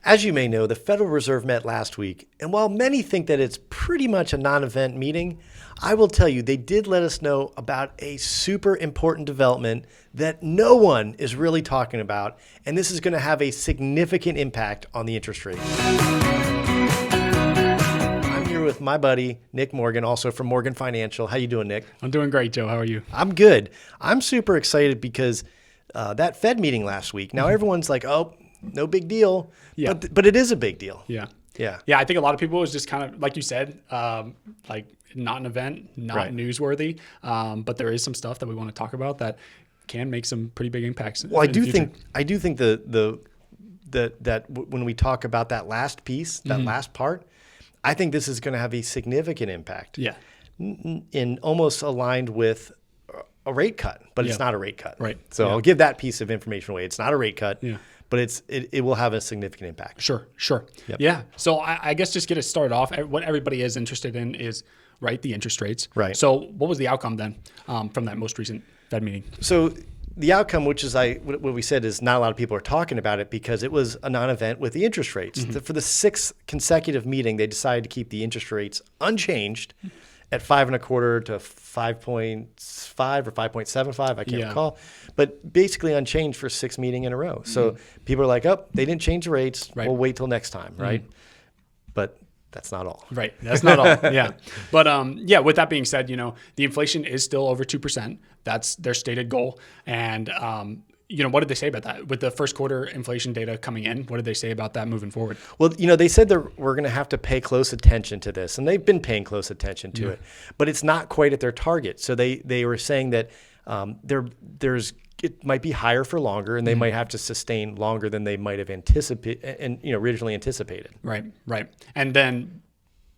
As you may know, the Federal Reserve met last week, and while many think that it's pretty much a non-event meeting, I will tell you they did let us know about a super important development that no one is really talking about, and this is going to have a significant impact on the interest rate. I'm here with my buddy, Nick Morgan, also from Morgan Financial. How you doing, Nick? I'm doing great, Joe. How are you? I'm good. I'm super excited because that Fed meeting last week, now everyone's like, oh, no big deal. Yeah. But it is a big deal. Yeah. Yeah. Yeah. I think a lot of people was just kind of, like you said, like not an event, not Right. newsworthy. But there is some stuff that we want to talk about that can make some pretty big impacts. Well, I do think that when we talk about that last piece, that last part, I think this is going to have a significant impact. Yeah. In almost aligned with a rate cut, but it's not a rate cut. Right. So I'll give that piece of information away. It's not a rate cut. Yeah. But it will have a significant impact. Sure. Yep. Yeah. So I guess just get it started off. What everybody is interested in is, right, the interest rates. Right. So what was the outcome then from that most recent Fed meeting? So the outcome, which is what we said, is not a lot of people are talking about it because it was a non-event with the interest rates. For the sixth consecutive meeting, they decided to keep the interest rates unchanged at 5.25 to 5.5 or 5.75. I can't recall, but basically unchanged for 6 meetings in a row. So people are like, oh, they didn't change the rates. Right. We'll wait till next time, right? But that's not all. Right. That's not all. Yeah. But with that being said, the inflation is still over 2%. That's their stated goal. And what did they say about that? With the first quarter inflation data coming in, what did they say about that moving forward? Well, they said that we're going to have to pay close attention to this, and they've been paying close attention to it, but it's not quite at their target. So they were saying that it might be higher for longer, and they might have to sustain longer than they might have originally anticipated. Right. And then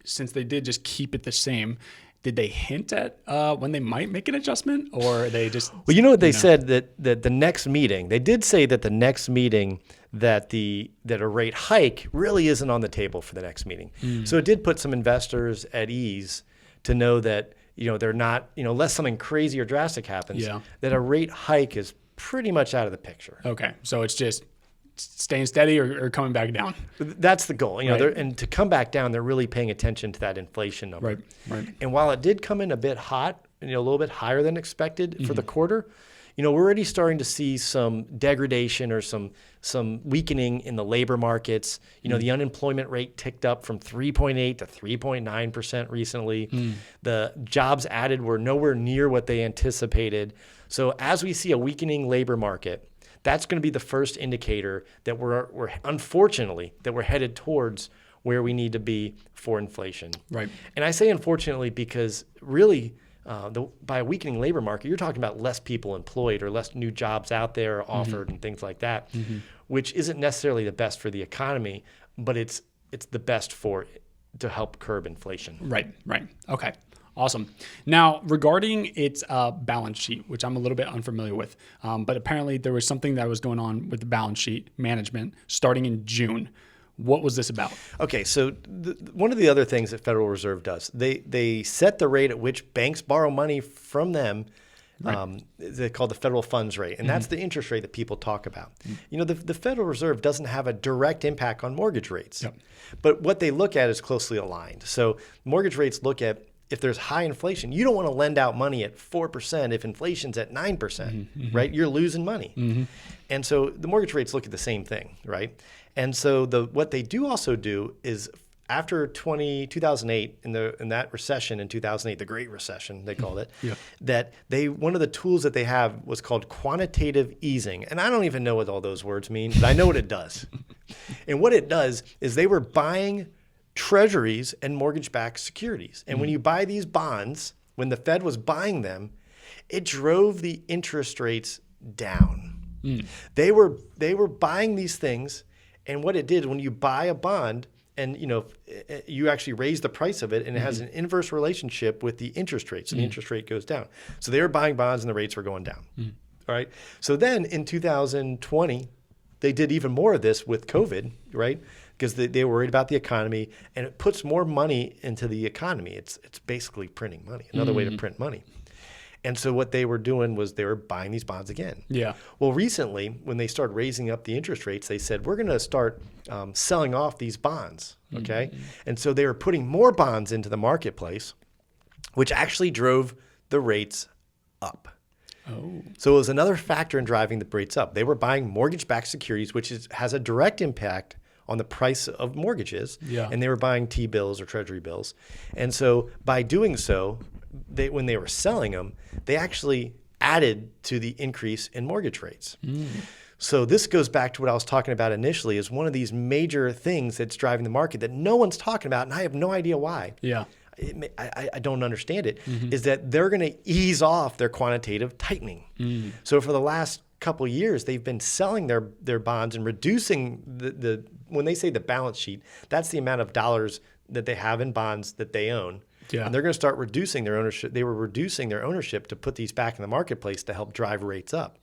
since they did just keep it the same, did they hint at when they might make an adjustment, or they just? Well, you know what they said that the next meeting, they did say that the next meeting that a rate hike really isn't on the table for the next meeting. So it did put some investors at ease to know that they're not unless something crazy or drastic happens, that a rate hike is pretty much out of the picture. Okay, so it's just staying steady or coming back down. That's the goal. Right. And to come back down, they're really paying attention to that inflation number. Right. And while it did come in a bit hot, a little bit higher than expected for the quarter, we're already starting to see some degradation or some weakening in the labor markets. The unemployment rate ticked up from 3.8 to 3.9% recently. The jobs added were nowhere near what they anticipated. So as we see a weakening labor market, that's going to be the first indicator that we're unfortunately that we're headed towards where we need to be for inflation. Right. And I say unfortunately because really by a weakening labor market, you're talking about less people employed or less new jobs out there offered and things like that, which isn't necessarily the best for the economy, but it's the best to help curb inflation. Right. Okay. Awesome. Now, regarding its balance sheet, which I'm a little bit unfamiliar with, but apparently there was something that was going on with the balance sheet management starting in June. What was this about? Okay, so one of the other things that Federal Reserve does, they set the rate at which banks borrow money from them. Right. They call the federal funds rate, and that's the interest rate that people talk about. The Federal Reserve doesn't have a direct impact on mortgage rates, but what they look at is closely aligned. So mortgage rates look at if there's high inflation, you don't want to lend out money at 4% if inflation's at 9%, right? You're losing money. And so the mortgage rates look at the same thing, right? And so what they do also do is after 2008, in that recession in 2008, the Great Recession, they called it, that one of the tools that they have was called quantitative easing. And I don't even know what all those words mean, but I know what it does. And what it does is they were buying treasuries and mortgage-backed securities. And when you buy these bonds, when the Fed was buying them, it drove the interest rates down. They were buying these things, and what it did when you buy a bond, and you actually raise the price of it, and it has an inverse relationship with the interest rate. So the interest rate goes down. So they were buying bonds, and the rates were going down. All right. So then in 2020, they did even more of this with COVID, right? Because they were worried about the economy, and it puts more money into the economy. It's basically printing money, another way to print money. And so what they were doing was they were buying these bonds again. Yeah. Well, recently, when they started raising up the interest rates, they said, we're going to start selling off these bonds, okay? And so they were putting more bonds into the marketplace, which actually drove the rates up. Oh. So it was another factor in driving the rates up. They were buying mortgage-backed securities, which has a direct impact on the price of mortgages. Yeah. And they were buying T-bills or treasury bills. And so by doing so, when they were selling them, they actually added to the increase in mortgage rates. So this goes back to what I was talking about initially, is one of these major things that's driving the market that no one's talking about, and I have no idea why. Yeah. I don't understand it, is that they're going to ease off their quantitative tightening. So for the last couple of years, they've been selling their bonds and reducing the when they say the balance sheet, that's the amount of dollars that they have in bonds that they own. Yeah. And they're going to start reducing their ownership. They were reducing their ownership to put these back in the marketplace to help drive rates up.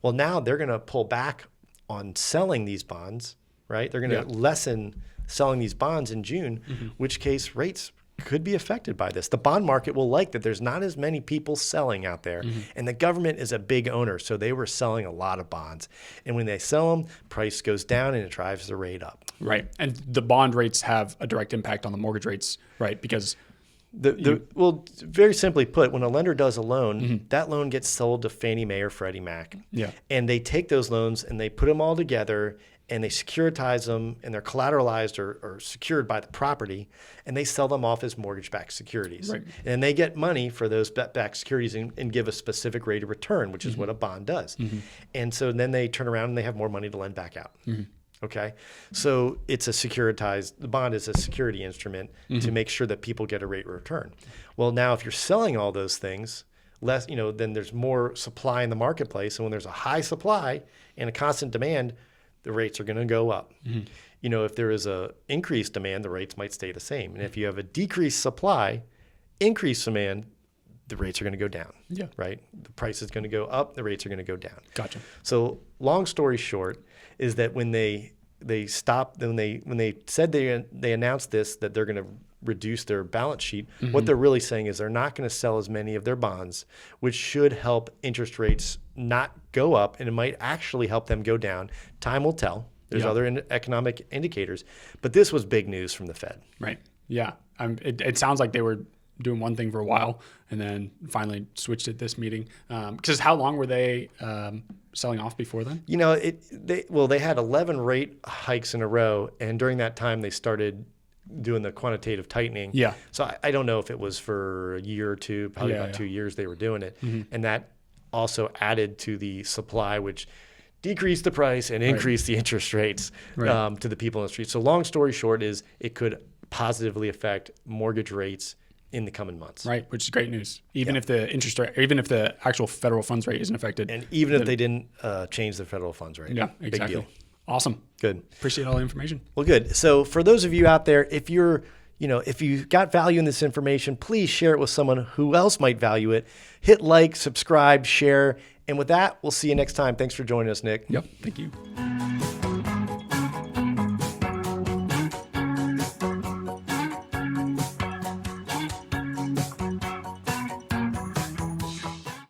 Well, now they're going to pull back on selling these bonds, right? They're going to lessen selling these bonds in June, which case rates could be affected by this. The bond market will like that there's not as many people selling out there, and the government is a big owner, so they were selling a lot of bonds. And when they sell them, price goes down and it drives the rate up. Right. And the bond rates have a direct impact on the mortgage rates, right? Because well, very simply put, when a lender does a loan, that loan gets sold to Fannie Mae or Freddie Mac. Yeah. And they take those loans and they put them all together and they securitize them, and they're collateralized or secured by the property, and they sell them off as mortgage-backed securities. Right. And they get money for those backed securities and give a specific rate of return, which is what a bond does. And so then they turn around and they have more money to lend back out. Okay, so it's a securitized. The bond is a security instrument to make sure that people get a rate of return. Well, now if you're selling all those things, then there's more supply in the marketplace, and when there's a high supply and a constant demand, the rates are going to go up. If there is a increased demand, the rates might stay the same, and if you have a decreased supply, increased demand, the rates are going to go down. Yeah. Right. The price is going to go up. The rates are going to go down. Gotcha. So long story short is that when they stopped, when they said they announced this, that they're going to reduce their balance sheet, what they're really saying is they're not going to sell as many of their bonds, which should help interest rates not go up, and it might actually help them go down. Time will tell. There's other economic indicators, but this was big news from the Fed. Right. Yeah. It sounds like they were doing one thing for a while and then finally switched at this meeting. Because how long were they selling off before then? They had 11 rate hikes in a row, and during that time they started doing the quantitative tightening. Yeah. So I don't know if it was for a year or two, probably about 2 years they were doing it. And that also added to the supply, which decreased the price and increased the interest rates to the people in the street. So long story short is it could positively affect mortgage rates in the coming months. Right, which is great news. Even if the interest rate, even if the actual federal funds rate isn't affected. And even if they didn't change the federal funds rate. Yeah, exactly. Big deal. Awesome. Good. Appreciate all the information. Well, good. So for those of you out there, if you got value in this information, please share it with someone who else might value it. Hit like, subscribe, share. And with that, we'll see you next time. Thanks for joining us, Nick. Yep. Thank you.